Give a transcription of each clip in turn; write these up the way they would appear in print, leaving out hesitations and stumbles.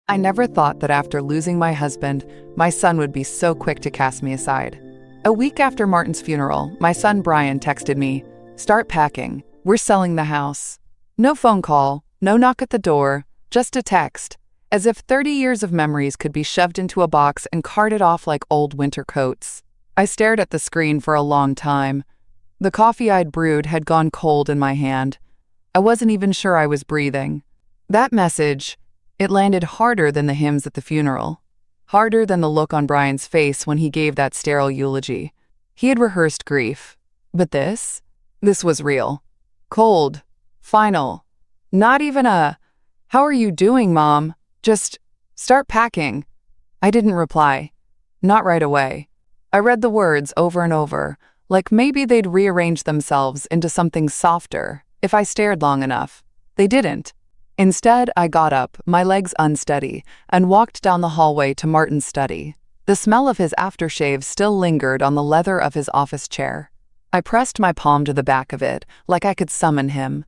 I never thought that after losing my husband, my son would be so quick to cast me aside. A week after Martin's funeral, my son Brian texted me, "Start packing. We're selling the house." No phone call, no knock at the door, just a text, as if 30 years of memories could be shoved into a box and carted off like old winter coats. I stared at the screen for a long time. The coffee I'd brewed had gone cold in my hand. I wasn't even sure I was breathing. That message, it landed harder than the hymns at the funeral. Harder than the look on Brian's face when he gave that sterile eulogy. He had rehearsed grief. But this was real. Cold. Final. Not even a, "How are you doing, Mom?" Just, "Start packing." I didn't reply. Not right away. I read the words over and over, like maybe they'd rearrange themselves into something softer if I stared long enough. They didn't. Instead, I got up, my legs unsteady, and walked down the hallway to Martin's study. The smell of his aftershave still lingered on the leather of his office chair. I pressed my palm to the back of it, like I could summon him.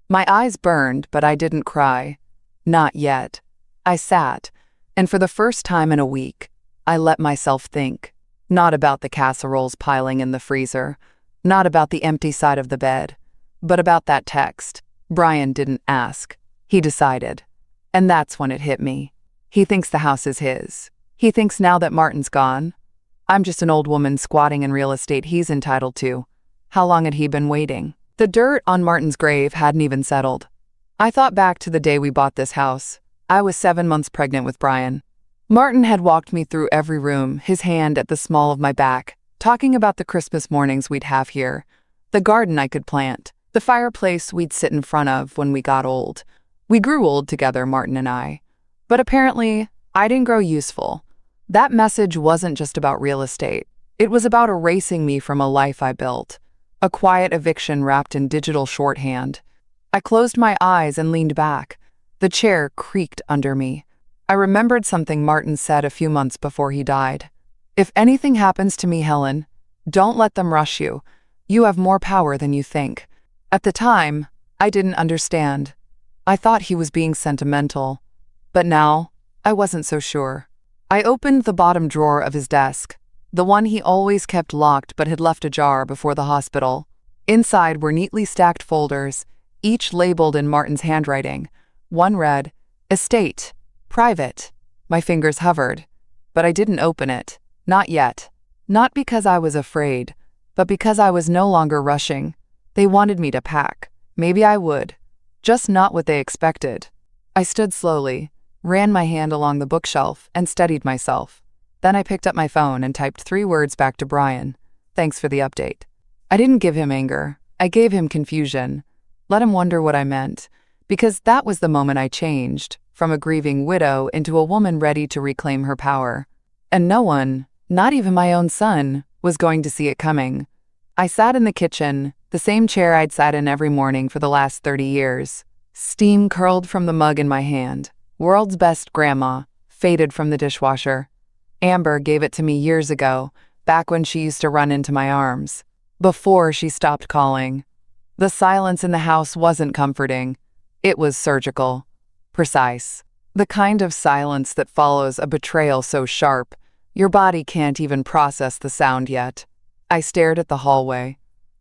My eyes burned, but I didn't cry. Not yet. I sat, and for the first time in a week, I let myself think. Not about the casseroles piling in the freezer, not about the empty side of the bed, but about that text. Brian didn't ask. He decided. And that's when it hit me. He thinks the house is his. He thinks now that Martin's gone, I'm just an old woman squatting in real estate he's entitled to. How long had he been waiting? The dirt on Martin's grave hadn't even settled. I thought back to the day we bought this house. I was 7 months pregnant with Brian. Martin had walked me through every room, his hand at the small of my back, talking about the Christmas mornings we'd have here, the garden I could plant, the fireplace we'd sit in front of when we got old. We grew old together, Martin and I. But apparently, I didn't grow useful. That message wasn't just about real estate. It was about erasing me from a life I built. A quiet eviction wrapped in digital shorthand. I closed my eyes and leaned back. The chair creaked under me. I remembered something Martin said a few months before he died. "If anything happens to me, Helen, don't let them rush you. You have more power than you think." At the time, I didn't understand. I thought he was being sentimental. But now, I wasn't so sure. I opened the bottom drawer of his desk, the one he always kept locked but had left ajar before the hospital. Inside were neatly stacked folders, each labeled in Martin's handwriting. One read, "Estate. Private." My fingers hovered, but I didn't open it. Not yet. Not because I was afraid, but because I was no longer rushing. They wanted me to pack. Maybe I would. Just not what they expected. I stood slowly, ran my hand along the bookshelf, and steadied myself. Then I picked up my phone and typed 3 words back to Brian. "Thanks for the update." I didn't give him anger. I gave him confusion. Let him wonder what I meant. Because that was the moment I changed, from a grieving widow into a woman ready to reclaim her power. And no one, not even my own son, was going to see it coming. I sat in the kitchen, the same chair I'd sat in every morning for the last 30 years. Steam curled from the mug in my hand. World's best grandma, faded from the dishwasher. Amber gave it to me years ago, back when she used to run into my arms. Before she stopped calling. The silence in the house wasn't comforting. It was surgical. Precise. The kind of silence that follows a betrayal so sharp, your body can't even process the sound yet. I stared at the hallway.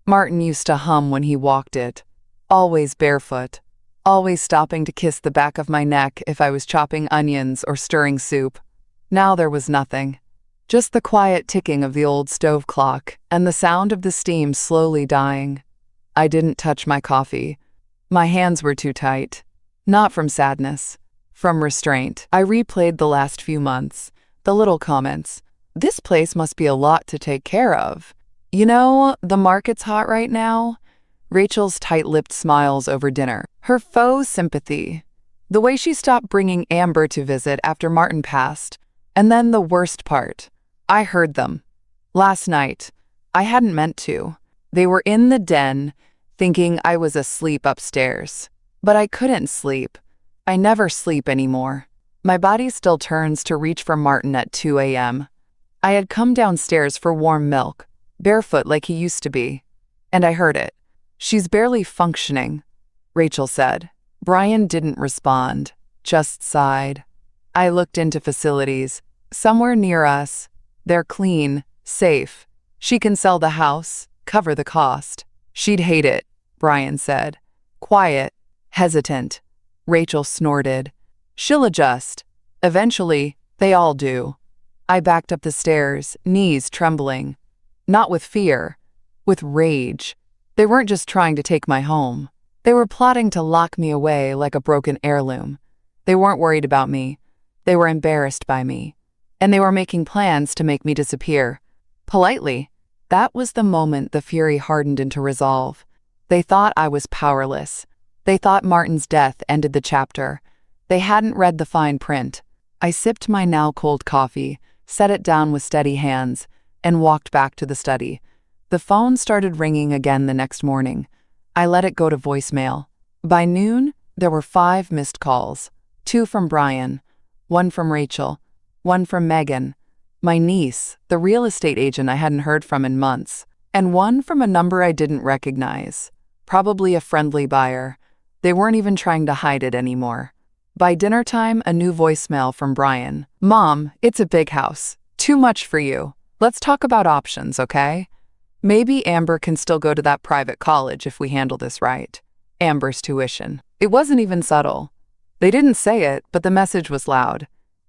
Martin used to hum when he walked it. Always barefoot. Always stopping to kiss the back of my neck if I was chopping onions or stirring soup. Now there was nothing. Just the quiet ticking of the old stove clock and the sound of the steam slowly dying. I didn't touch my coffee. My hands were too tight. Not from sadness. From restraint. I replayed the last few months. The little comments. "This place must be a lot to take care of. You know, the market's hot right now." Rachel's tight-lipped smiles over dinner. Her faux sympathy. The way she stopped bringing Amber to visit after Martin passed. And then the worst part. I heard them. Last night. I hadn't meant to. They were in the den, thinking I was asleep upstairs. But I couldn't sleep. I never sleep anymore. My body still turns to reach for Martin at 2 a.m. I had come downstairs for warm milk, barefoot like he used to be. And I heard it. "She's barely functioning," Rachel said. Brian didn't respond, just sighed. I looked into facilities. Somewhere near us. They're clean, safe. She can sell the house, cover the cost. She'd hate it, Brian said. Quiet, hesitant. Rachel snorted. She'll adjust. Eventually, they all do. I backed up the stairs, knees trembling. Not with fear, with rage. They weren't just trying to take my home. They were plotting to lock me away like a broken heirloom. They weren't worried about me. They were embarrassed by me. And they were making plans to make me disappear. Politely. That was the moment the fury hardened into resolve. They thought I was powerless. They thought Martin's death ended the chapter. They hadn't read the fine print. I sipped my now cold coffee, set it down with steady hands, and walked back to the study. The phone started ringing again the next morning. I let it go to voicemail. By noon, there were 5 missed calls. 2 from Brian, 1 from Rachel, 1 from Megan, my niece, the real estate agent I hadn't heard from in months, and 1 from a number I didn't recognize. Probably a friendly buyer. They weren't even trying to hide it anymore. By dinner time, a new voicemail from Brian. Mom, it's a big house. Too much for you. Let's talk about options, okay? Maybe Amber can still go to that private college if we handle this right. Amber's tuition. It wasn't even subtle. They didn't say it, but the message was loud.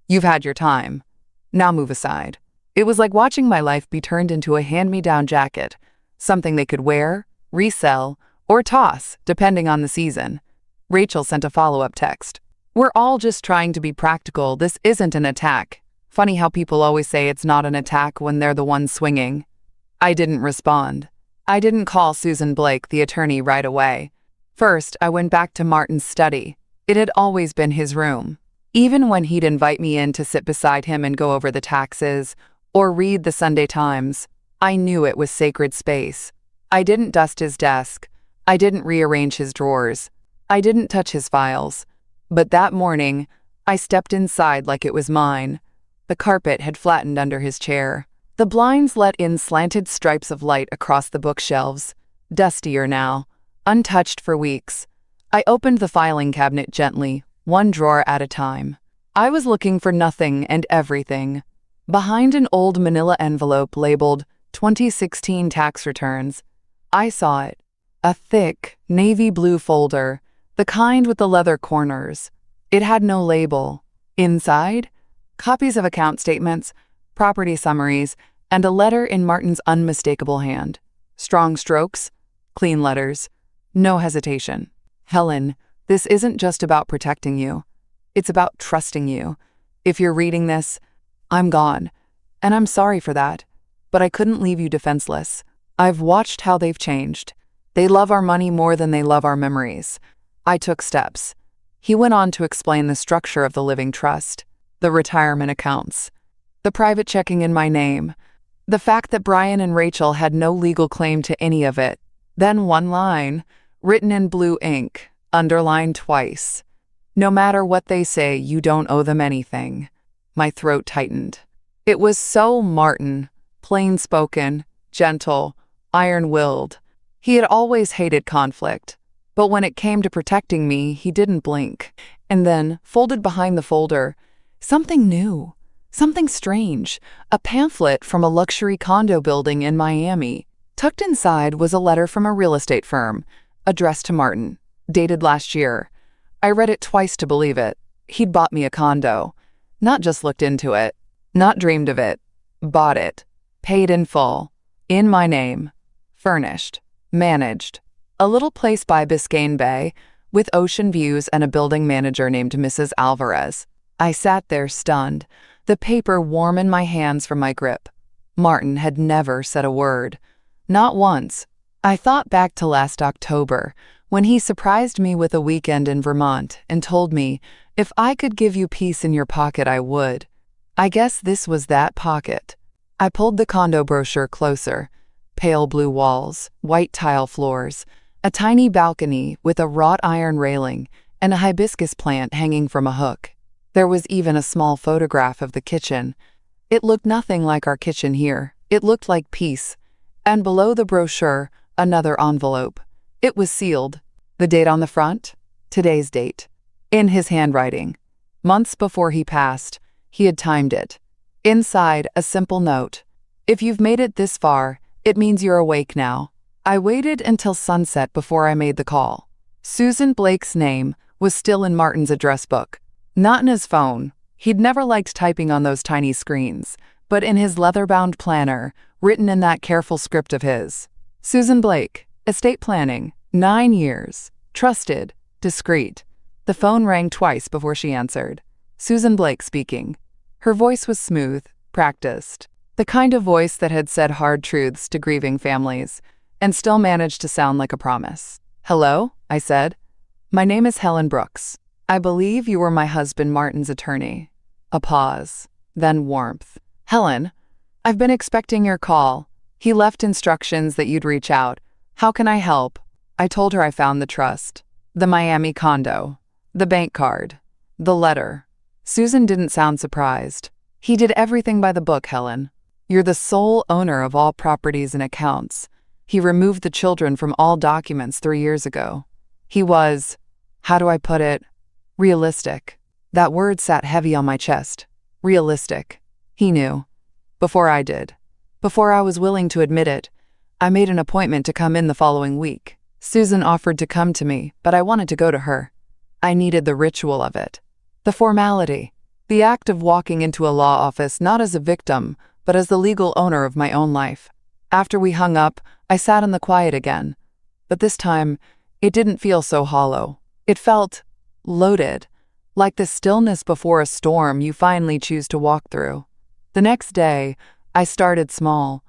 You've had your time. Now move aside. It was like watching my life be turned into a hand-me-down jacket, something they could wear, resell, or toss, depending on the season. Rachel sent a follow-up text. We're all just trying to be practical. This isn't an attack. Funny how people always say it's not an attack when they're the ones swinging. I didn't respond. I didn't call Susan Blake, the attorney, right away. First, I went back to Martin's study. It had always been his room. Even when he'd invite me in to sit beside him and go over the taxes or read the Sunday Times, I knew it was sacred space. I didn't dust his desk. I didn't rearrange his drawers. I didn't touch his files. But that morning, I stepped inside like it was mine. The carpet had flattened under his chair. The blinds let in slanted stripes of light across the bookshelves, dustier now, untouched for weeks. I opened the filing cabinet gently, one drawer at a time. I was looking for nothing and everything. Behind an old manila envelope labeled 2016 tax returns, I saw it. A thick, navy blue folder, the kind with the leather corners. It had no label. Inside, copies of account statements, property summaries, and a letter in Martin's unmistakable hand. Strong strokes, clean letters, no hesitation. Helen, this isn't just about protecting you. It's about trusting you. If you're reading this, I'm gone. And I'm sorry for that. But I couldn't leave you defenseless. I've watched how they've changed. They love our money more than they love our memories. I took steps. He went on to explain the structure of the living trust, the retirement accounts, the private checking in my name, the fact that Brian and Rachel had no legal claim to any of it. Then one line, written in blue ink, underlined twice. No matter what they say, you don't owe them anything. My throat tightened. It was so Martin, plain-spoken, gentle, iron-willed. He had always hated conflict, but when it came to protecting me, he didn't blink. And then, folded behind the folder, something new, something strange, a pamphlet from a luxury condo building in Miami. Tucked inside was a letter from a real estate firm, addressed to Martin, dated last year. I read it twice to believe it. He'd bought me a condo. Not just looked into it, not dreamed of it, bought it, paid in full, in my name, furnished, managed. A little place by Biscayne Bay, with ocean views and a building manager named Mrs. Alvarez. I sat there stunned, the paper warm in my hands from my grip. Martin had never said a word. Not once. I thought back to last October, when he surprised me with a weekend in Vermont and told me, if I could give you peace in your pocket, I would. I guess this was that pocket. I pulled the condo brochure closer. Pale blue walls, white tile floors, a tiny balcony with a wrought iron railing, and a hibiscus plant hanging from a hook. There was even a small photograph of the kitchen. It looked nothing like our kitchen here. It looked like peace. And below the brochure, another envelope. It was sealed. The date on the front? Today's date. In his handwriting. Months before he passed, he had timed it. Inside, a simple note. If you've made it this far, it means you're awake now. I waited until sunset before I made the call. Susan Blake's name was still in Martin's address book. Not in his phone. He'd never liked typing on those tiny screens, but in his leather-bound planner, written in that careful script of his. Susan Blake, estate planning, 9 years, trusted, discreet. The phone rang twice before she answered. Susan Blake speaking. Her voice was smooth, practiced, the kind of voice that had said hard truths to grieving families, and still managed to sound like a promise. "Hello," I said. "My name is Helen Brooks. I believe you were my husband Martin's attorney." A pause, then warmth. "Helen, I've been expecting your call. He left instructions that you'd reach out. How can I help?" I told her I found the trust, the Miami condo, the bank card, the letter. Susan didn't sound surprised. "He did everything by the book, Helen. You're the sole owner of all properties and accounts. He removed the children from all documents 3 years ago. He was, how do I put it, realistic." That word sat heavy on my chest. Realistic. He knew. Before I did. Before I was willing to admit it. I made an appointment to come in the following week. Susan offered to come to me, but I wanted to go to her. I needed the ritual of it. The formality. The act of walking into a law office not as a victim, but as the legal owner of my own life. After we hung up, I sat in the quiet again. But this time, it didn't feel so hollow. It felt loaded, like the stillness before a storm you finally choose to walk through. The next day, I started small.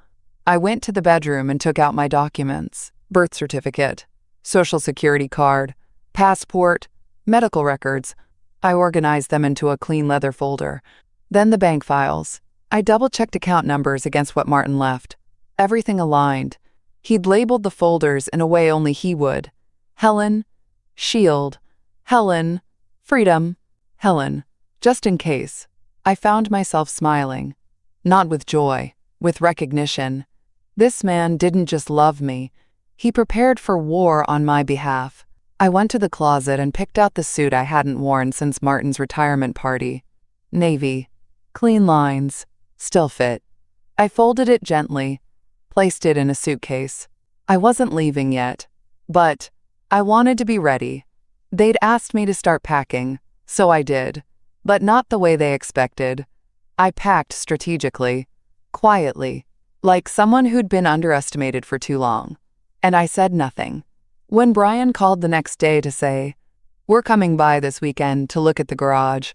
I went to the bedroom and took out my documents: birth certificate, social security card, passport, medical records. I organized them into a clean leather folder. Then the bank files. I double-checked account numbers against what Martin left. Everything aligned. He'd labeled the folders in a way only he would. Helen, Shield, Helen, Freedom, Helen, just in case. I found myself smiling. Not with joy, with recognition. This man didn't just love me. He prepared for war on my behalf. I went to the closet and picked out the suit I hadn't worn since Martin's retirement party. Navy. Clean lines. Still fit. I folded it gently, placed it in a suitcase. I wasn't leaving yet, but I wanted to be ready. They'd asked me to start packing, so I did, but not the way they expected. I packed strategically, quietly, like someone who'd been underestimated for too long. And I said nothing. When Brian called the next day to say, "We're coming by this weekend to look at the garage,"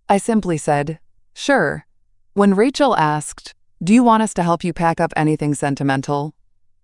I simply said, "Sure." When Rachel asked, "Do you want us to help you pack up anything sentimental?"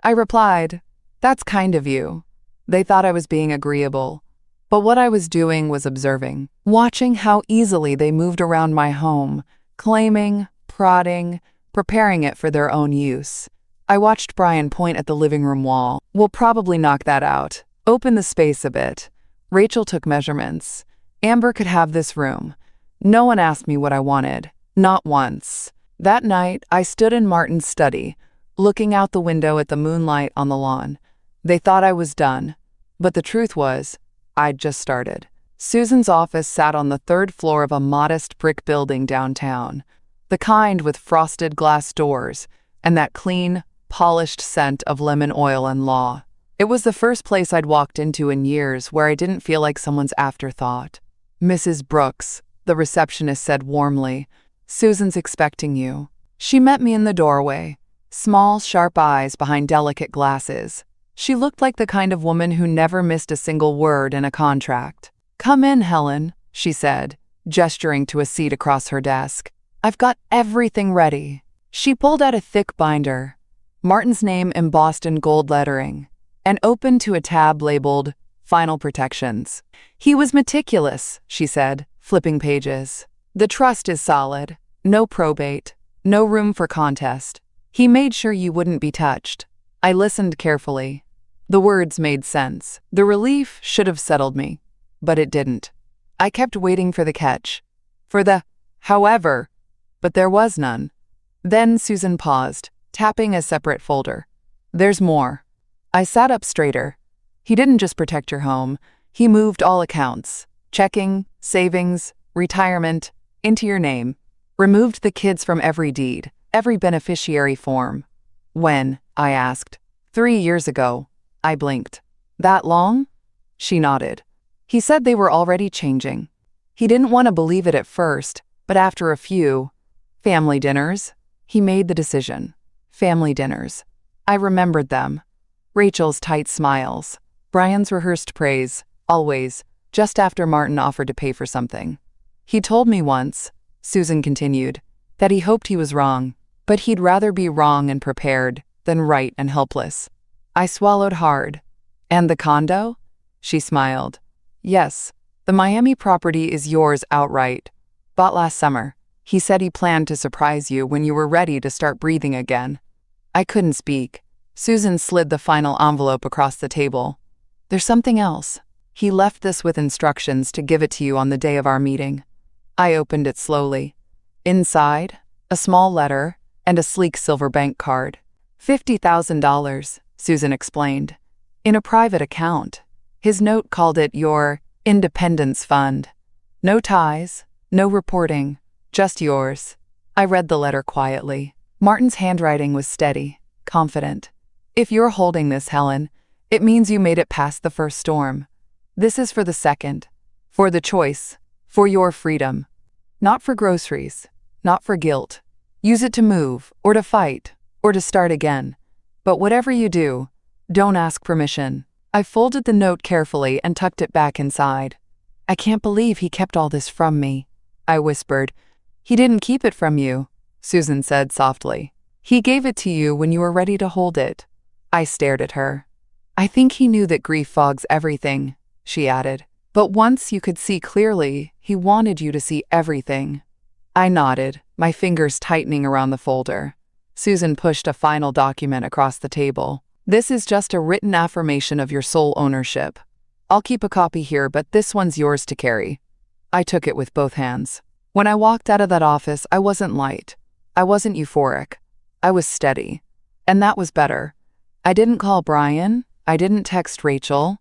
I replied, "That's kind of you." They thought I was being agreeable, but what I was doing was observing, watching how easily they moved around my home, claiming, prodding, preparing it for their own use. I watched Brian point at the living room wall. "We'll probably knock that out. Open the space a bit." Rachel took measurements. "Amber could have this room." No one asked me what I wanted. Not once. That night, I stood in Martin's study, looking out the window at the moonlight on the lawn. They thought I was done, but the truth was, I'd just started. Susan's office sat on the 3rd floor of a modest brick building downtown, the kind with frosted glass doors and that clean, polished scent of lemon oil and law. It was the first place I'd walked into in years where I didn't feel like someone's afterthought. "Mrs. Brooks," the receptionist said warmly, "Susan's expecting you." She met me in the doorway, small, sharp eyes behind delicate glasses. She looked like the kind of woman who never missed a single word in a contract. "Come in, Helen," she said, gesturing to a seat across her desk. "I've got everything ready." She pulled out a thick binder, Martin's name embossed in gold lettering, and opened to a tab labeled Final Protections. "He was meticulous," she said, flipping pages. "The trust is solid. No probate. No room for contest. He made sure you wouldn't be touched." I listened carefully. The words made sense. The relief should have settled me, but it didn't. I kept waiting for the catch. For the however, but there was none. Then Susan paused, tapping a separate folder. "There's more." I sat up straighter. "He didn't just protect your home. He moved all accounts. Checking, savings, retirement, into your name. Removed the kids from every deed, every beneficiary form. When? I asked. 3 years ago. I blinked. That long? She nodded. He said they were already changing. He didn't want to believe it at first, but after a few family dinners, he made the decision. Family dinners. I remembered them. Rachel's tight smiles. Brian's rehearsed praise, always, just after Martin offered to pay for something. He told me once, Susan continued, that he hoped he was wrong, but he'd rather be wrong and prepared than right and helpless. I swallowed hard. And the condo? She smiled. Yes, the Miami property is yours outright. Bought last summer. He said he planned to surprise you when you were ready to start breathing again. I couldn't speak. Susan slid the final envelope across the table. There's something else. He left this with instructions to give it to you on the day of our meeting. I opened it slowly. Inside, a small letter and a sleek silver bank card. $50,000, Susan explained. In a private account. His note called it your Independence Fund. No ties, no reporting, just yours. I read the letter quietly. Martin's handwriting was steady, confident. If you're holding this, Helen, it means you made it past the first storm. This is for the second. For the choice. For your freedom. Not for groceries. Not for guilt. Use it to move, or to fight, or to start again. But whatever you do, don't ask permission. I folded the note carefully and tucked it back inside. I can't believe he kept all this from me, I whispered. He didn't keep it from you, Susan said softly. He gave it to you when you were ready to hold it. I stared at her. I think he knew that grief fogs everything, she added. But once you could see clearly, he wanted you to see everything. I nodded, my fingers tightening around the folder. Susan pushed a final document across the table. This is just a written affirmation of your sole ownership. I'll keep a copy here, but this one's yours to carry. I took it with both hands. When I walked out of that office, I wasn't light. I wasn't euphoric. I was steady. And that was better. I didn't call Brian. I didn't text Rachel.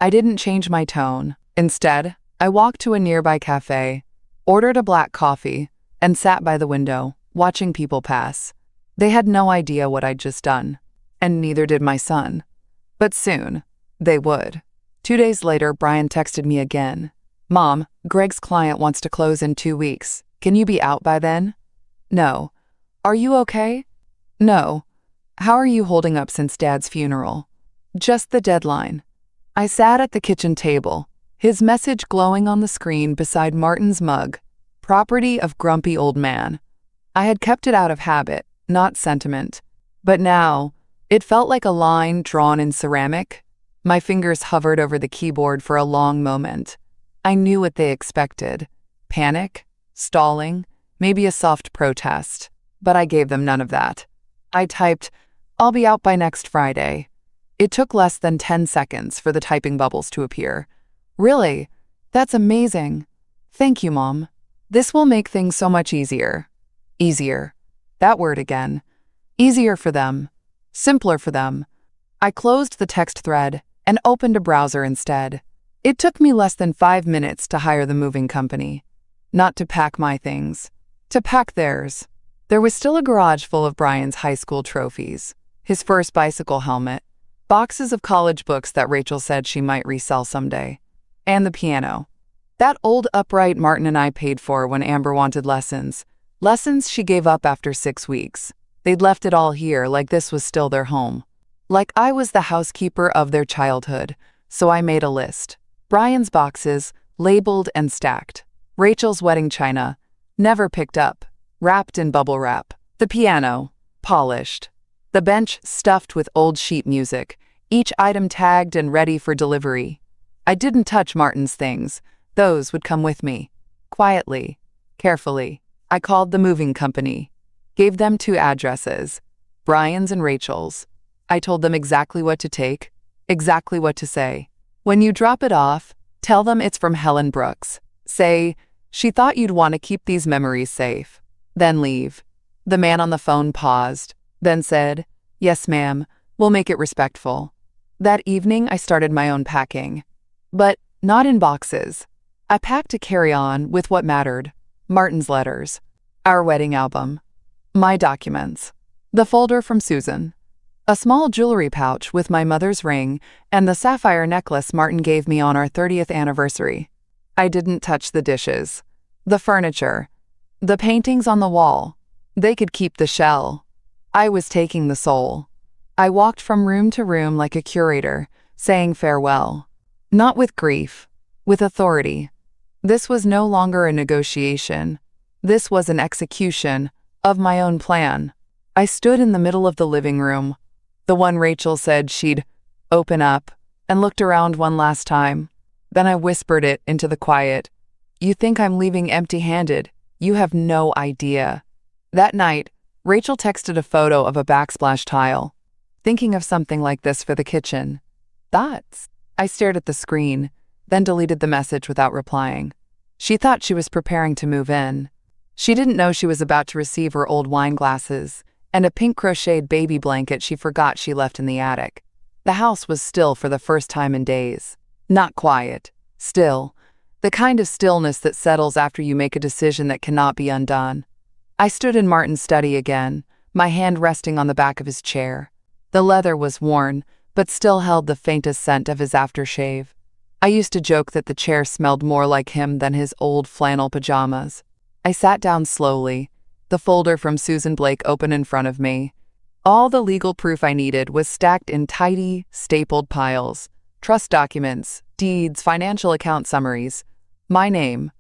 I didn't change my tone. Instead, I walked to a nearby cafe, ordered a black coffee, and sat by the window, watching people pass. They had no idea what I'd just done, and neither did my son. But soon, they would. 2 days later, Brian texted me again. Mom, Greg's client wants to close in 2 weeks. Can you be out by then? No. Are you okay? No. How are you holding up since Dad's funeral? Just the deadline. I sat at the kitchen table, his message glowing on the screen beside Martin's mug, property of grumpy old man. I had kept it out of habit, not sentiment. But now, it felt like a line drawn in ceramic. My fingers hovered over the keyboard for a long moment. I knew what they expected. Panic, stalling, maybe a soft protest. But I gave them none of that. I typed, I'll be out by next Friday. It took less than 10 seconds for the typing bubbles to appear. Really? That's amazing. Thank you, Mom. This will make things so much easier. Easier. That word again. Easier for them. Simpler for them. I closed the text thread and opened a browser instead. It took me less than 5 minutes to hire the moving company. Not to pack my things. To pack theirs. There was still a garage full of Brian's high school trophies. His first bicycle helmet. Boxes of college books that Rachel said she might resell someday. And the piano. That old upright Martin and I paid for when Amber wanted lessons. Lessons she gave up after 6 weeks. They'd left it all here like this was still their home. Like I was the housekeeper of their childhood. So I made a list. Brian's boxes, labeled and stacked. Rachel's wedding china, never picked up, wrapped in bubble wrap. The piano, polished. The bench stuffed with old sheet music, each item tagged and ready for delivery. I didn't touch Martin's things. Those would come with me. Quietly, carefully. I called the moving company. Gave them 2 addresses, Brian's and Rachel's. I told them exactly what to take, exactly what to say. When you drop it off, tell them it's from Helen Brooks. Say, she thought you'd want to keep these memories safe. Then leave. The man on the phone paused, then said, Yes, ma'am, we'll make it respectful. That evening, I started my own packing. But not in boxes. I packed a carry-on with what mattered: Martin's letters, our wedding album, my documents, the folder from Susan, a small jewelry pouch with my mother's ring, and the sapphire necklace Martin gave me on our 30th anniversary. I didn't touch the dishes, the furniture, the paintings on the wall. They could keep the shell. I was taking the soul. I walked from room to room like a curator, saying farewell. Not with grief, with authority. This was no longer a negotiation. This was an execution of my own plan. I stood in the middle of the living room, the one Rachel said she'd open up, and looked around one last time. Then I whispered it into the quiet. You think I'm leaving empty-handed? You have no idea. That night, Rachel texted a photo of a backsplash tile. Thinking of something like this for the kitchen. Thoughts? I stared at the screen, then deleted the message without replying. She thought she was preparing to move in. She didn't know she was about to receive her old wine glasses and a pink crocheted baby blanket she forgot she left in the attic. The house was still for the first time in days. Not quiet. Still. The kind of stillness that settles after you make a decision that cannot be undone. I stood in Martin's study again, my hand resting on the back of his chair. The leather was worn, but still held the faintest scent of his aftershave. I used to joke that the chair smelled more like him than his old flannel pajamas. I sat down slowly, the folder from Susan Blake open in front of me. All the legal proof I needed was stacked in tidy, stapled piles. Trust documents, deeds, financial account summaries. My name.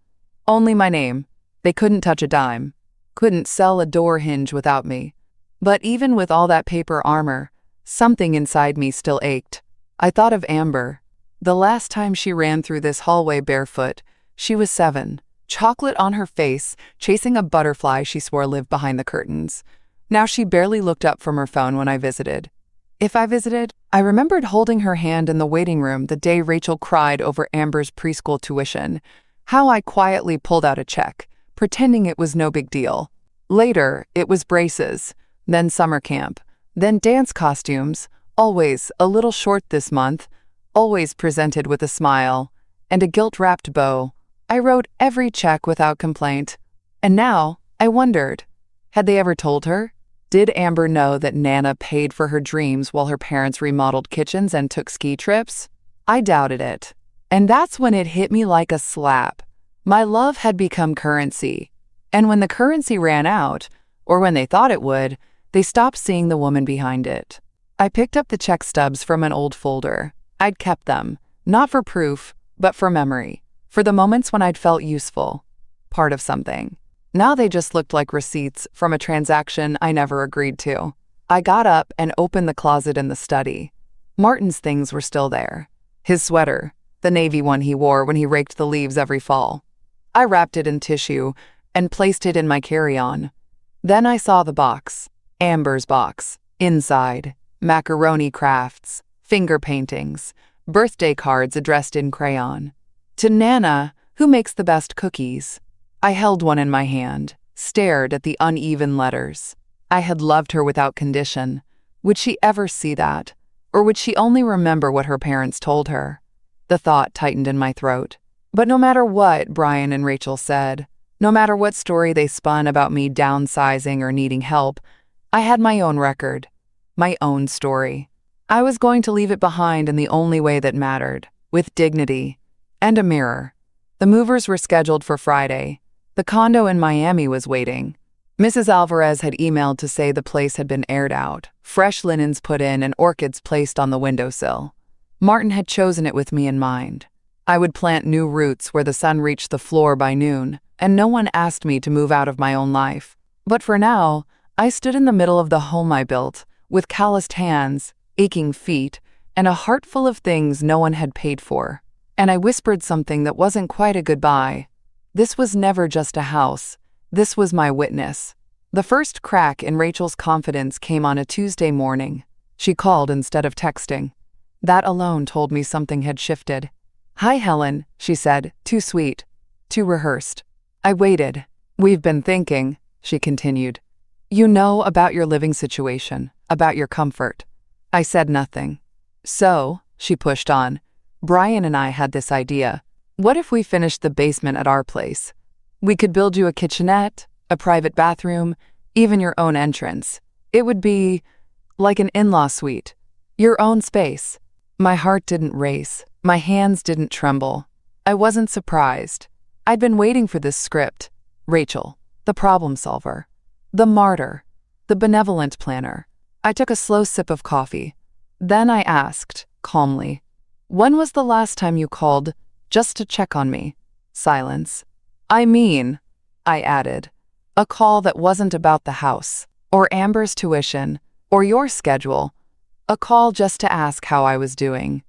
Only my name. They couldn't touch a dime. Couldn't sell a door hinge without me. But even with all that paper armor, something inside me still ached. I thought of Amber. The last time she ran through this hallway barefoot, she was 7, chocolate on her face, chasing a butterfly she swore lived behind the curtains. Now she barely looked up from her phone when I visited. If I visited, I remembered holding her hand in the waiting room the day Rachel cried over Amber's preschool tuition, how I quietly pulled out a check, pretending it was no big deal. Later, it was braces, then summer camp, then dance costumes, always a little short this month, always presented with a smile and a guilt-wrapped bow. I wrote every check without complaint. And now, I wondered, had they ever told her? Did Amber know that Nana paid for her dreams while her parents remodeled kitchens and took ski trips? I doubted it. And that's when it hit me like a slap. My love had become currency. And when the currency ran out, or when they thought it would, they stopped seeing the woman behind it. I picked up the check stubs from an old folder. I'd kept them, not for proof, but for memory, for the moments when I'd felt useful, part of something. Now they just looked like receipts from a transaction I never agreed to. I got up and opened the closet in the study. Martin's things were still there. His sweater, the navy one he wore when he raked the leaves every fall. I wrapped it in tissue and placed it in my carry-on. Then I saw the box, Amber's box. Inside, macaroni crafts, finger paintings, birthday cards addressed in crayon. To Nana, who makes the best cookies. I held one in my hand, stared at the uneven letters. I had loved her without condition. Would she ever see that? Or would she only remember what her parents told her? The thought tightened in my throat. But no matter what Brian and Rachel said, no matter what story they spun about me downsizing or needing help, I had my own record, my own story. I was going to leave it behind in the only way that mattered, with dignity and a mirror. The movers were scheduled for Friday. The condo in Miami was waiting. Mrs. Alvarez had emailed to say the place had been aired out, fresh linens put in, and orchids placed on the windowsill. Martin had chosen it with me in mind. I would plant new roots where the sun reached the floor by noon, and no one asked me to move out of my own life. But for now, I stood in the middle of the home I built, with calloused hands, aching feet, and a heart full of things no one had paid for. And I whispered something that wasn't quite a goodbye. This was never just a house. This was my witness. The first crack in Rachel's confidence came on a Tuesday morning. She called instead of texting. That alone told me something had shifted. "Hi, Helen," she said, too sweet, too rehearsed. I waited. "We've been thinking," she continued. "You know about your living situation, about your comfort." I said nothing. "So," she pushed on, "Brian and I had this idea. What if we finished the basement at our place? We could build you a kitchenette, a private bathroom, even your own entrance. It would be like an in-law suite, your own space. My heart didn't race. My hands didn't tremble. I wasn't surprised. I'd been waiting for this script. Rachel, the problem solver, the martyr, the benevolent planner. I took a slow sip of coffee. Then I asked, calmly, "When was the last time you called just to check on me?" Silence. "I mean," I added, "a call that wasn't about the house, or Amber's tuition, or your schedule. A call just to ask how I was doing."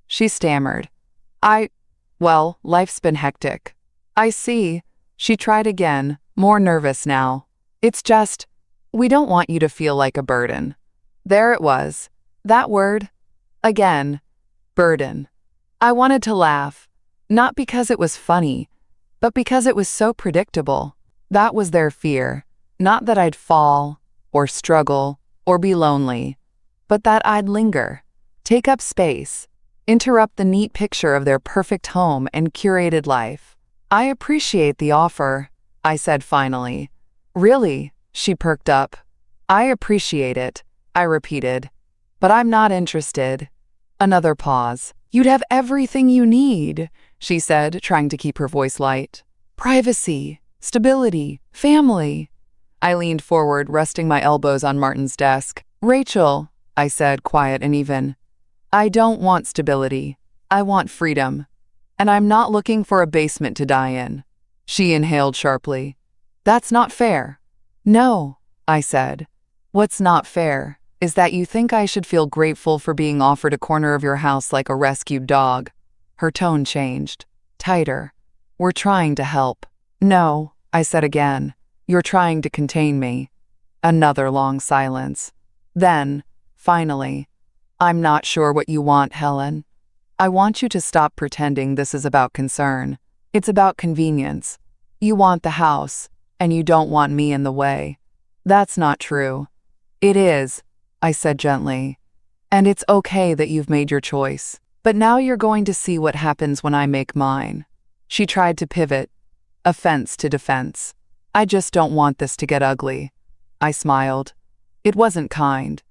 She stammered. Well, life's been hectic." "I see." She tried again, more nervous now. "It's just, we don't want you to feel like a burden." There it was. That word. Again. Burden. I wanted to laugh. Not because it was funny, but because it was so predictable. That was their fear. Not that I'd fall, or struggle, or be lonely, but that I'd linger, take up space, interrupt the neat picture of their perfect home and curated life. "I appreciate the offer," I said finally. "Really?" She perked up. "I appreciate it," I repeated. "But I'm not interested." Another pause. "You'd have everything you need," she said, trying to keep her voice light. "Privacy, stability, family." I leaned forward, resting my elbows on Martin's desk. "Rachel," I said, quiet and even, "I don't want stability. I want freedom. And I'm not looking for a basement to die in." She inhaled sharply. "That's not fair." "No," I said. "What's not fair is that you think I should feel grateful for being offered a corner of your house like a rescued dog." Her tone changed. Tighter. "We're trying to help." "No," I said again. "You're trying to contain me." Another long silence. Then, finally, "I'm not sure what you want, Helen. I want you to stop pretending this is about concern. It's about convenience. You want the house, and you don't want me in the way." "That's not true." "It is," I said gently. "And it's okay that you've made your choice. But now you're going to see what happens when I make mine." She tried to pivot, offense to defense. "I just don't want this to get ugly." I smiled. It wasn't kind.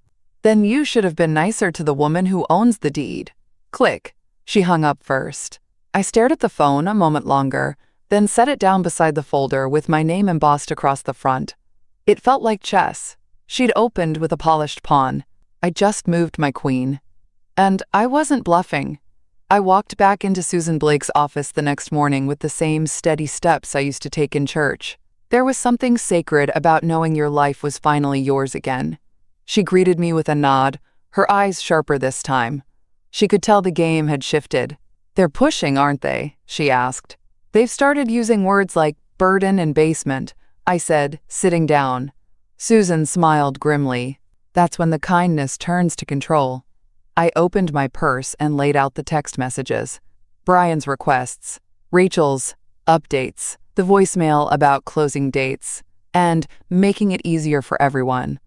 "Then you should have been nicer to the woman who owns the deed." Click. She hung up first. I stared at the phone a moment longer, then set it down beside the folder with my name embossed across the front. It felt like chess. She'd opened with a polished pawn. I just moved my queen. And I wasn't bluffing. I walked back into Susan Blake's office the next morning with the same steady steps I used to take in church. There was something sacred about knowing your life was finally yours again. She greeted me with a nod, her eyes sharper this time. She could tell the game had shifted. "They're pushing, aren't they?" she asked. "They've started using words like burden and basement," I said, sitting down. Susan smiled grimly. "That's when the kindness turns to control." I opened my purse and laid out the text messages. Brian's requests, Rachel's updates, the voicemail about closing dates, and making it easier for everyone.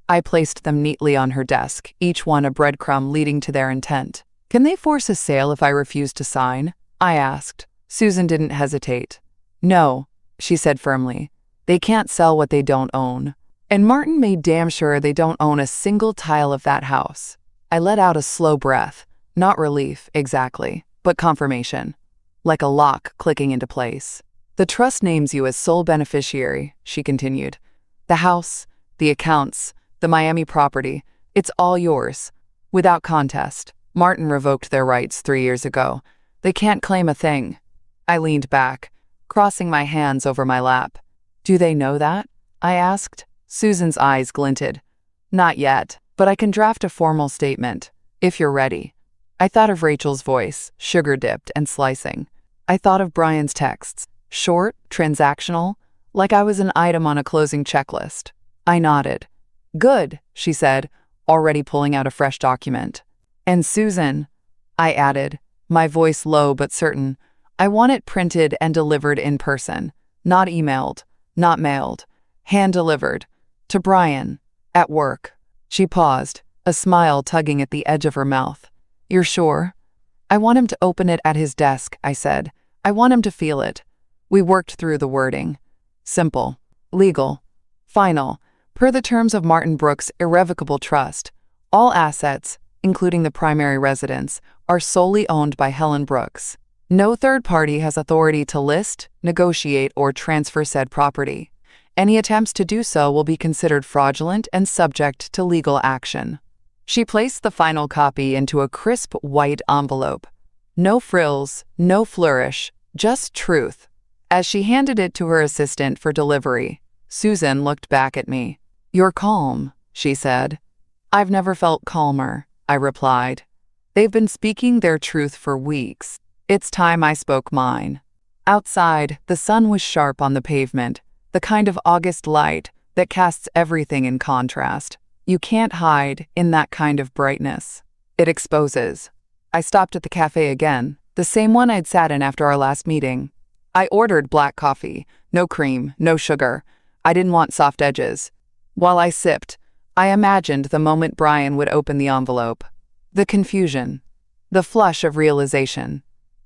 I placed them neatly on her desk, each one a breadcrumb leading to their intent. "Can they force a sale if I refuse to sign?" I asked. Susan didn't hesitate. "No," she said firmly. "They can't sell what they don't own." And Martin made damn sure they don't own a single tile of that house. I let out a slow breath, not relief, exactly, but confirmation. Like a lock clicking into place. "The trust names you as sole beneficiary," she continued. "The house, the accounts, the Miami property, it's all yours. Without contest. Martin revoked their rights 3 years ago. They can't claim a thing." I leaned back, crossing my hands over my lap. "Do they know that?" I asked. Susan's eyes glinted. "Not yet, but I can draft a formal statement, if you're ready." I thought of Rachel's voice, sugar-dipped and slicing. I thought of Brian's texts, short, transactional, like I was an item on a closing checklist. I nodded. "Good," she said, already pulling out a fresh document. "And Susan," I added, my voice low but certain, "I want it printed and delivered in person, not emailed, not mailed, hand-delivered, to Brian, at work." She paused, a smile tugging at the edge of her mouth. "You're sure?" "I want him to open it at his desk," I said. I want him to feel it. We worked through the wording. Simple, legal, final, per the terms of Martin Brooks' irrevocable trust. All assets, including the primary residence, are solely owned by Helen Brooks. No third party has authority to list, negotiate, or transfer said property. Any attempts to do so will be considered fraudulent and subject to legal action. She placed the final copy into a crisp white envelope. No frills, no flourish, just truth. As she handed it to her assistant for delivery, Susan looked back at me. "You're calm," she said. "I've never felt calmer," I replied. They've been speaking their truth for weeks. It's time I spoke mine. Outside, the sun was sharp on the pavement, the kind of August light that casts everything in contrast. You can't hide in that kind of brightness. It exposes. I stopped at the cafe again, the same one I'd sat in after our last meeting. I ordered black coffee, no cream, no sugar. I didn't want soft edges. While I sipped, I imagined the moment Brian would open the envelope. The confusion, the flush of realization,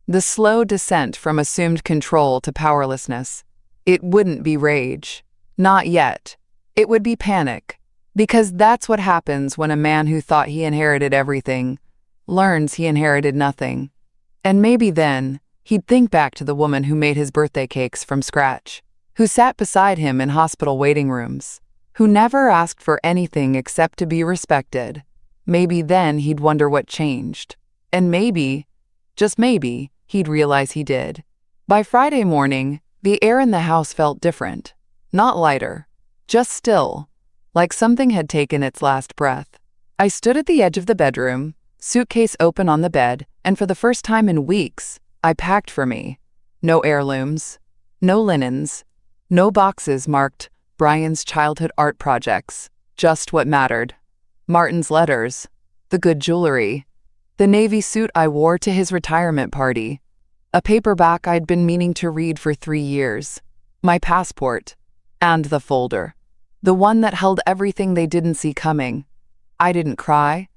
the slow descent from assumed control to powerlessness. It wouldn't be rage. Not yet. It would be panic. Because that's what happens when a man who thought he inherited everything learns he inherited nothing. And maybe then, he'd think back to the woman who made his birthday cakes from scratch, who sat beside him in hospital waiting rooms, who never asked for anything except to be respected. Maybe then he'd wonder what changed. And maybe, just maybe, he'd realize he did. By Friday morning, the air in the house felt different. Not lighter, just still, like something had taken its last breath. I stood at the edge of the bedroom, suitcase open on the bed, and for the first time in weeks, I packed for me. No heirlooms, no linens, no boxes marked Brian's childhood art projects, just what mattered. Martin's letters, the good jewelry, the navy suit I wore to his retirement party, a paperback I'd been meaning to read for 3 years, my passport, and the folder. The one that held everything they didn't see coming. I didn't cry.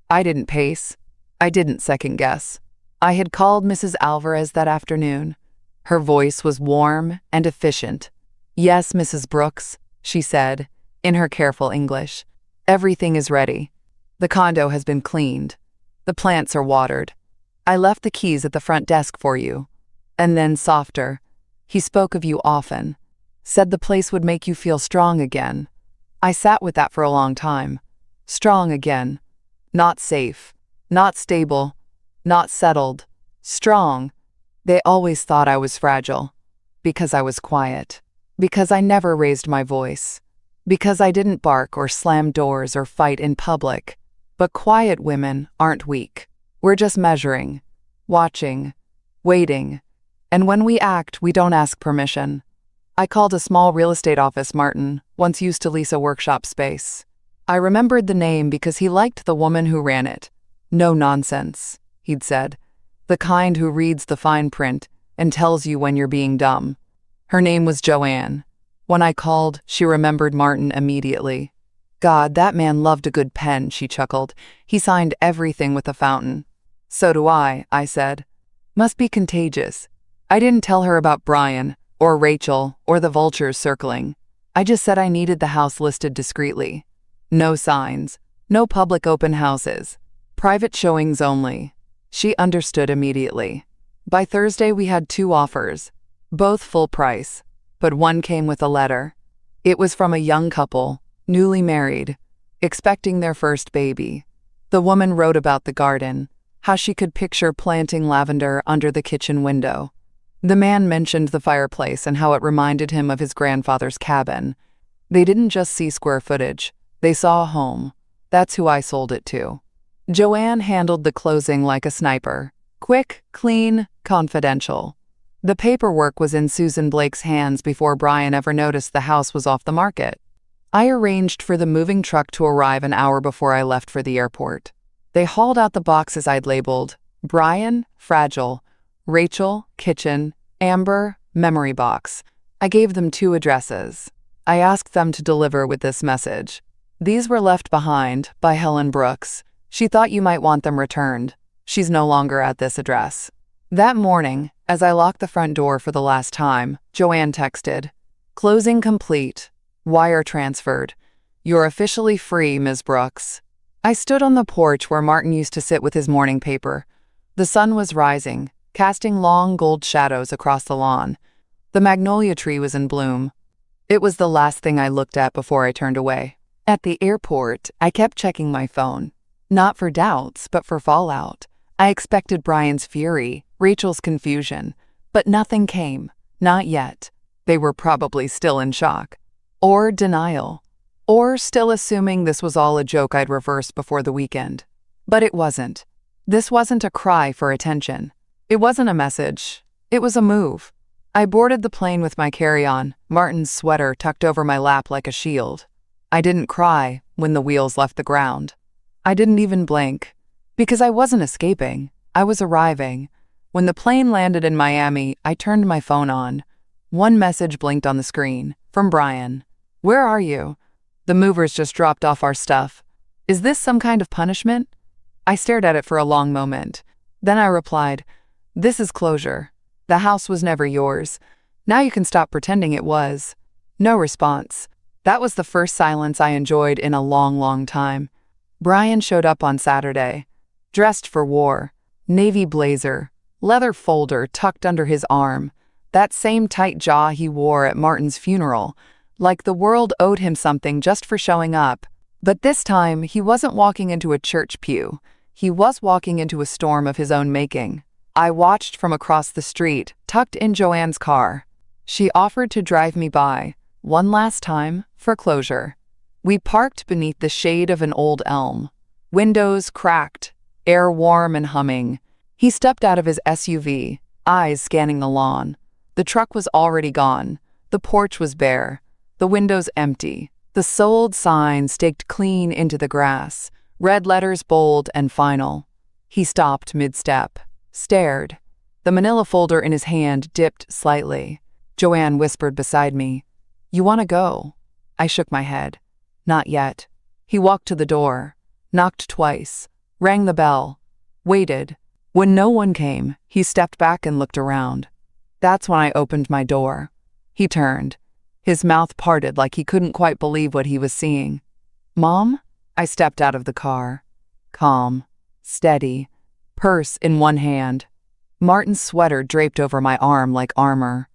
I didn't pace. I didn't second guess. I had called Mrs. Alvarez that afternoon. Her voice was warm and efficient. "Yes, Mrs. Brooks," she said, in her careful English. "Everything is ready. The condo has been cleaned. The plants are watered. I left the keys at the front desk for you." And then softer, "He spoke of you often. Said the place would make you feel strong again." I sat with that for a long time. Strong again. Not safe. Not stable. Not settled. Strong. They always thought I was fragile. Because I was quiet. Because I never raised my voice. Because I didn't bark or slam doors or fight in public. But quiet women aren't weak. We're just measuring, watching, waiting. And when we act, we don't ask permission. I called a small real estate office Martin once used to lease a workshop space. I remembered the name because he liked the woman who ran it. "No nonsense," he'd said. "The kind who reads the fine print and tells you when you're being dumb." Her name was Joanne. When I called, she remembered Martin immediately. "God, that man loved a good pen," she chuckled. "He signed everything with a fountain." "So do I said. "Must be contagious." I didn't tell her about Brian, or Rachel, or the vultures circling. I just said I needed the house listed discreetly. No signs, no public open houses, private showings only. She understood immediately. By Thursday we had 2 offers, both full price, but one came with a letter. It was from a young couple, newly married, expecting their first baby. The woman wrote about the garden, how she could picture planting lavender under the kitchen window. The man mentioned the fireplace and how it reminded him of his grandfather's cabin. They didn't just see square footage, they saw a home. That's who I sold it to. Joanne handled the closing like a sniper. Quick, clean, confidential. The paperwork was in Susan Blake's hands before Brian ever noticed the house was off the market. I arranged for the moving truck to arrive an hour before I left for the airport. They hauled out the boxes I'd labeled Brian, fragile, Rachel, kitchen, Amber, memory box. I gave them 2 addresses. I asked them to deliver with this message. "These were left behind by Helen Brooks. She thought you might want them returned. She's no longer at this address." That morning, as I locked the front door for the last time, Joanne texted, "Closing complete. Wire transferred. You're officially free, Ms. Brooks." I stood on the porch where Martin used to sit with his morning paper. The sun was rising, casting long gold shadows across the lawn. The magnolia tree was in bloom. It was the last thing I looked at before I turned away. At the airport, I kept checking my phone. Not for doubts, but for fallout. I expected Brian's fury, Rachel's confusion, but nothing came. Not yet. They were probably still in shock. Or denial. Or still assuming this was all a joke I'd reversed before the weekend. But it wasn't. This wasn't a cry for attention. It wasn't a message. It was a move. I boarded the plane with my carry-on, Martin's sweater tucked over my lap like a shield. I didn't cry when the wheels left the ground. I didn't even blink. Because I wasn't escaping. I was arriving. When the plane landed in Miami, I turned my phone on. One message blinked on the screen, from Brian. "Where are you? The movers just dropped off our stuff. Is this some kind of punishment?" I stared at it for a long moment. Then I replied, "This is closure. The house was never yours. Now you can stop pretending it was." No response. That was the first silence I enjoyed in a long, long time. Brian showed up on Saturday, dressed for war, navy blazer, leather folder tucked under his arm, that same tight jaw he wore at Martin's funeral, like the world owed him something just for showing up. But this time, he wasn't walking into a church pew. He was walking into a storm of his own making. I watched from across the street, tucked in Joanne's car. She offered to drive me by, one last time, for closure. We parked beneath the shade of an old elm. Windows cracked, air warm and humming. He stepped out of his SUV, eyes scanning the lawn. The truck was already gone. The porch was bare. The windows empty. The sold sign staked clean into the grass. Red letters bold and final. He stopped mid-step, stared. The manila folder in his hand dipped slightly. Joanne whispered beside me, "You want to go?" I shook my head. Not yet. He walked to the door, knocked twice, rang the bell, waited. When no one came, he stepped back and looked around. That's when I opened my door. He turned. His mouth parted like he couldn't quite believe what he was seeing. "Mom?" I stepped out of the car. Calm, steady, purse in one hand. Martin's sweater draped over my arm like armor.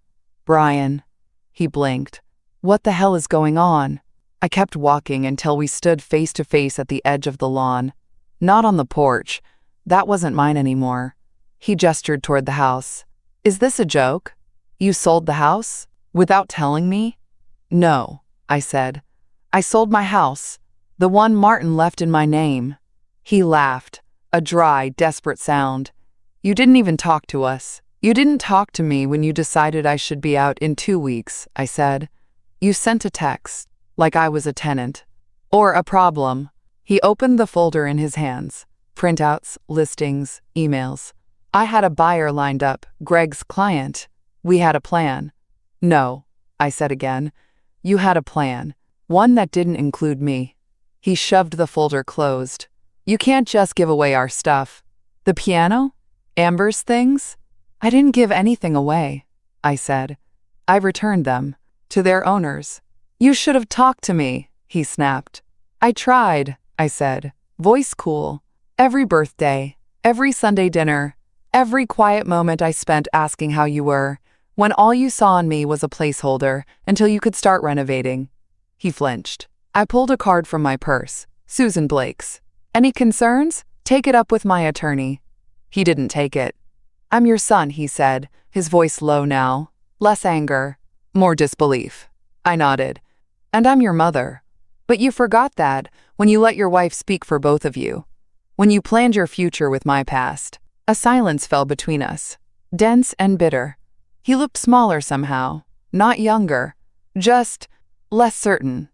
"Brian." He blinked. "What the hell is going on?" I kept walking until we stood face to face at the edge of the lawn. Not on the porch. That wasn't mine anymore. He gestured toward the house. "Is this a joke? You sold the house? Without telling me?" "No," I said. "I sold my house. The one Martin left in my name." He laughed, a dry, desperate sound. "You didn't even talk to us. You didn't talk to me when you decided I should be out in 2 weeks," I said. "You sent a text, like I was a tenant. Or a problem." He opened the folder in his hands. Printouts, listings, emails. I had a buyer lined up, Greg's client. We had a plan. "No," I said again. "You had a plan. One that didn't include me." He shoved the folder closed. "You can't just give away our stuff." "The piano? Amber's things?" "I didn't give anything away," I said. "I returned them. To their owners." "You should have talked to me," he snapped. "I tried," I said, voice cool. "Every birthday, every Sunday dinner, every quiet moment I spent asking how you were, when all you saw in me was a placeholder until you could start renovating." He flinched. I pulled a card from my purse. Susan Blake's. "Any concerns? Take it up with my attorney." He didn't take it. "I'm your son," he said, his voice low now. Less anger, more disbelief. I nodded. "And I'm your mother. But you forgot that when you let your wife speak for both of you. When you planned your future with my past." A silence fell between us, dense and bitter. He looked smaller somehow, not younger, just less certain.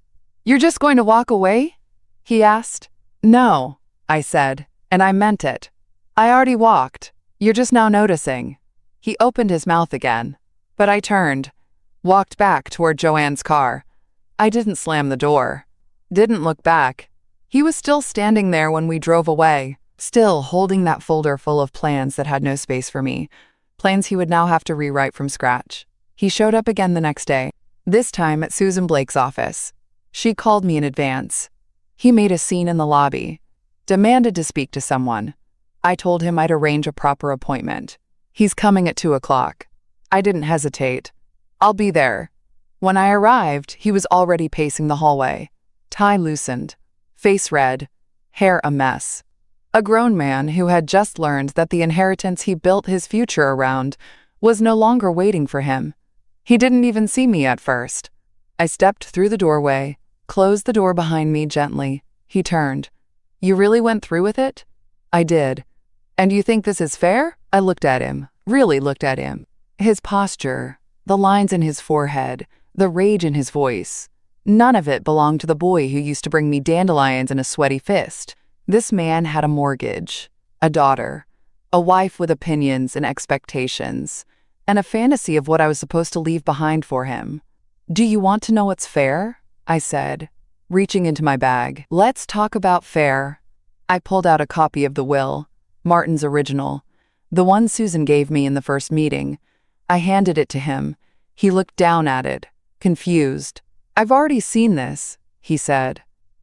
"You're just going to walk away?" he asked. "No," I said, and I meant it. "I already walked. You're just now noticing." He opened his mouth again, but I turned, walked back toward Joanne's car. I didn't slam the door, didn't look back. He was still standing there when we drove away, still holding that folder full of plans that had no space for me. plans he would now have to rewrite from scratch. He showed up again the next day, this time at Susan Blake's office. She called me in advance. He made a scene in the lobby, demanded to speak to someone. I told him I'd arrange a proper appointment. He's coming at 2 o'clock. I didn't hesitate. I'll be there. When I arrived, he was already pacing the hallway. Tie loosened, face red, hair a mess. A grown man who had just learned that the inheritance he built his future around was no longer waiting for him. He didn't even see me at first. I stepped through the doorway, closed the door behind me gently. He turned. "You really went through with it?" I did. "And you think this is fair?" I looked at him, really looked at him. His posture, the lines in his forehead, the rage in his voice. None of it belonged to the boy who used to bring me dandelions in a sweaty fist. This man had a mortgage, a daughter, a wife with opinions and expectations, and a fantasy of what I was supposed to leave behind for him. "Do you want to know what's fair?" I said, reaching into my bag. "Let's talk about fair." I pulled out a copy of the will, Martin's original, the one Susan gave me in the first meeting. I handed it to him. He looked down at it, confused. "I've already seen this," he said.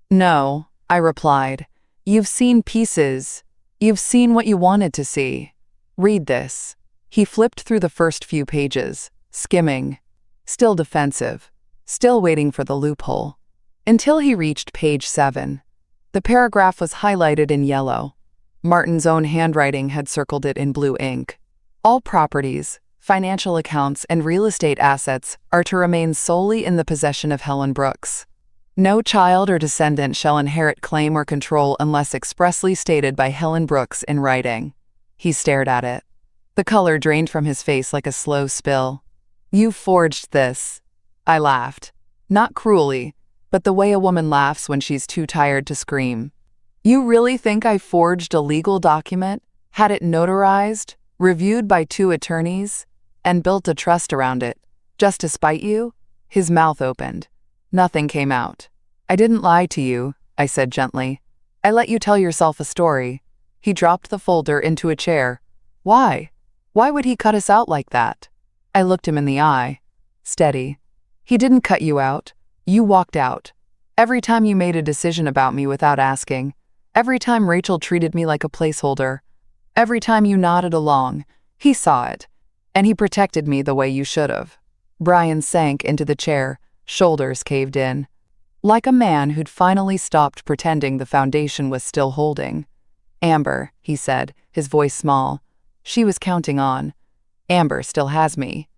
"No," I replied. "You've seen pieces. You've seen what you wanted to see. Read this." He flipped through the first few pages, skimming, still defensive, still waiting for the loophole, until he reached page 7. The paragraph was highlighted in yellow. Martin's own handwriting had circled it in blue ink. "All properties, financial accounts, and real estate assets are to remain solely in the possession of Helen Brooks. No child or descendant shall inherit claim or control unless expressly stated by Helen Brooks in writing." He stared at it. The color drained from his face like a slow spill. "You forged this." I laughed. Not cruelly, but the way a woman laughs when she's too tired to scream. "You really think I forged a legal document, had it notarized, reviewed by 2 attorneys, and built a trust around it, just to spite you?" His mouth opened. Nothing came out. "I didn't lie to you," I said gently. "I let you tell yourself a story." He dropped the folder into a chair. "Why? Why would he cut us out like that?" I looked him in the eye. Steady. "He didn't cut you out. You walked out. Every time you made a decision about me without asking. Every time Rachel treated me like a placeholder. Every time you nodded along. He saw it. And he protected me the way you should have." Brian sank into the chair, shoulders caved in. Like a man who'd finally stopped pretending the foundation was still holding. "Amber," he said, his voice small. "She was counting on. Amber still has me."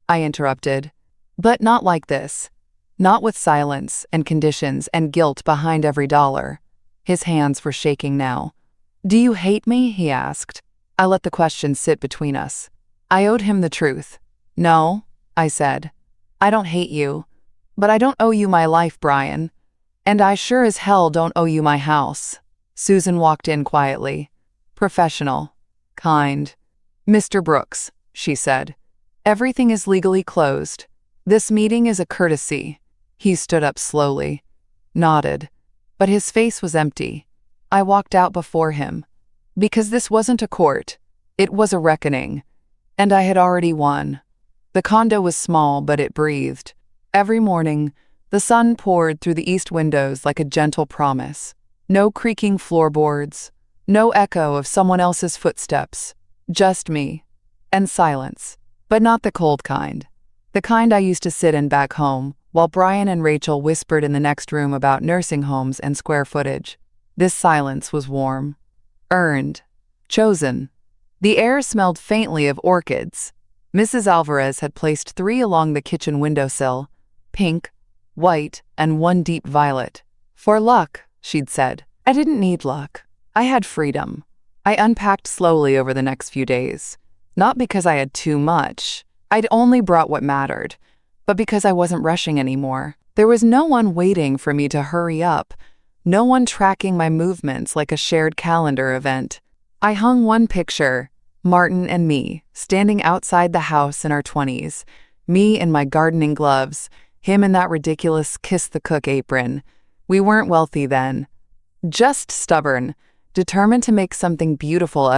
I interrupted. "But not like this. Not with silence and conditions and guilt behind every dollar." His hands were shaking now. "Do you hate me?" he asked. I let the question sit between us. I owed him the truth. "No," I said. "I don't hate you. But I don't owe you my life, Brian. And I sure as hell don't owe you my house." Susan walked in quietly. Professional. Kind. "Mr. Brooks," she said, "everything is legally closed. This meeting is a courtesy." He stood up slowly, nodded, but his face was empty. I walked out before him. Because this wasn't a court. It was a reckoning. And I had already won. The condo was small, but it breathed. Every morning, the sun poured through the east windows like a gentle promise. No creaking floorboards, no echo of someone else's footsteps, just me. And silence, but not the cold kind. The kind I used to sit in back home, while Brian and Rachel whispered in the next room about nursing homes and square footage. This silence was warm, earned, chosen. The air smelled faintly of orchids. Mrs. Alvarez had placed 3 along the kitchen windowsill, pink, white, and 1 deep violet. "For luck," she'd said. I didn't need luck. I had freedom. I unpacked slowly over the next few days. Not because I had too much. I'd only brought what mattered. But because I wasn't rushing anymore. There was no one waiting for me to hurry up. No one tracking my movements like a shared calendar event. I hung one picture, Martin and me, standing outside the house in our 20s. Me in my gardening gloves, him in that ridiculous kiss the cook apron. We weren't wealthy then. Just stubborn, determined to make something beautiful out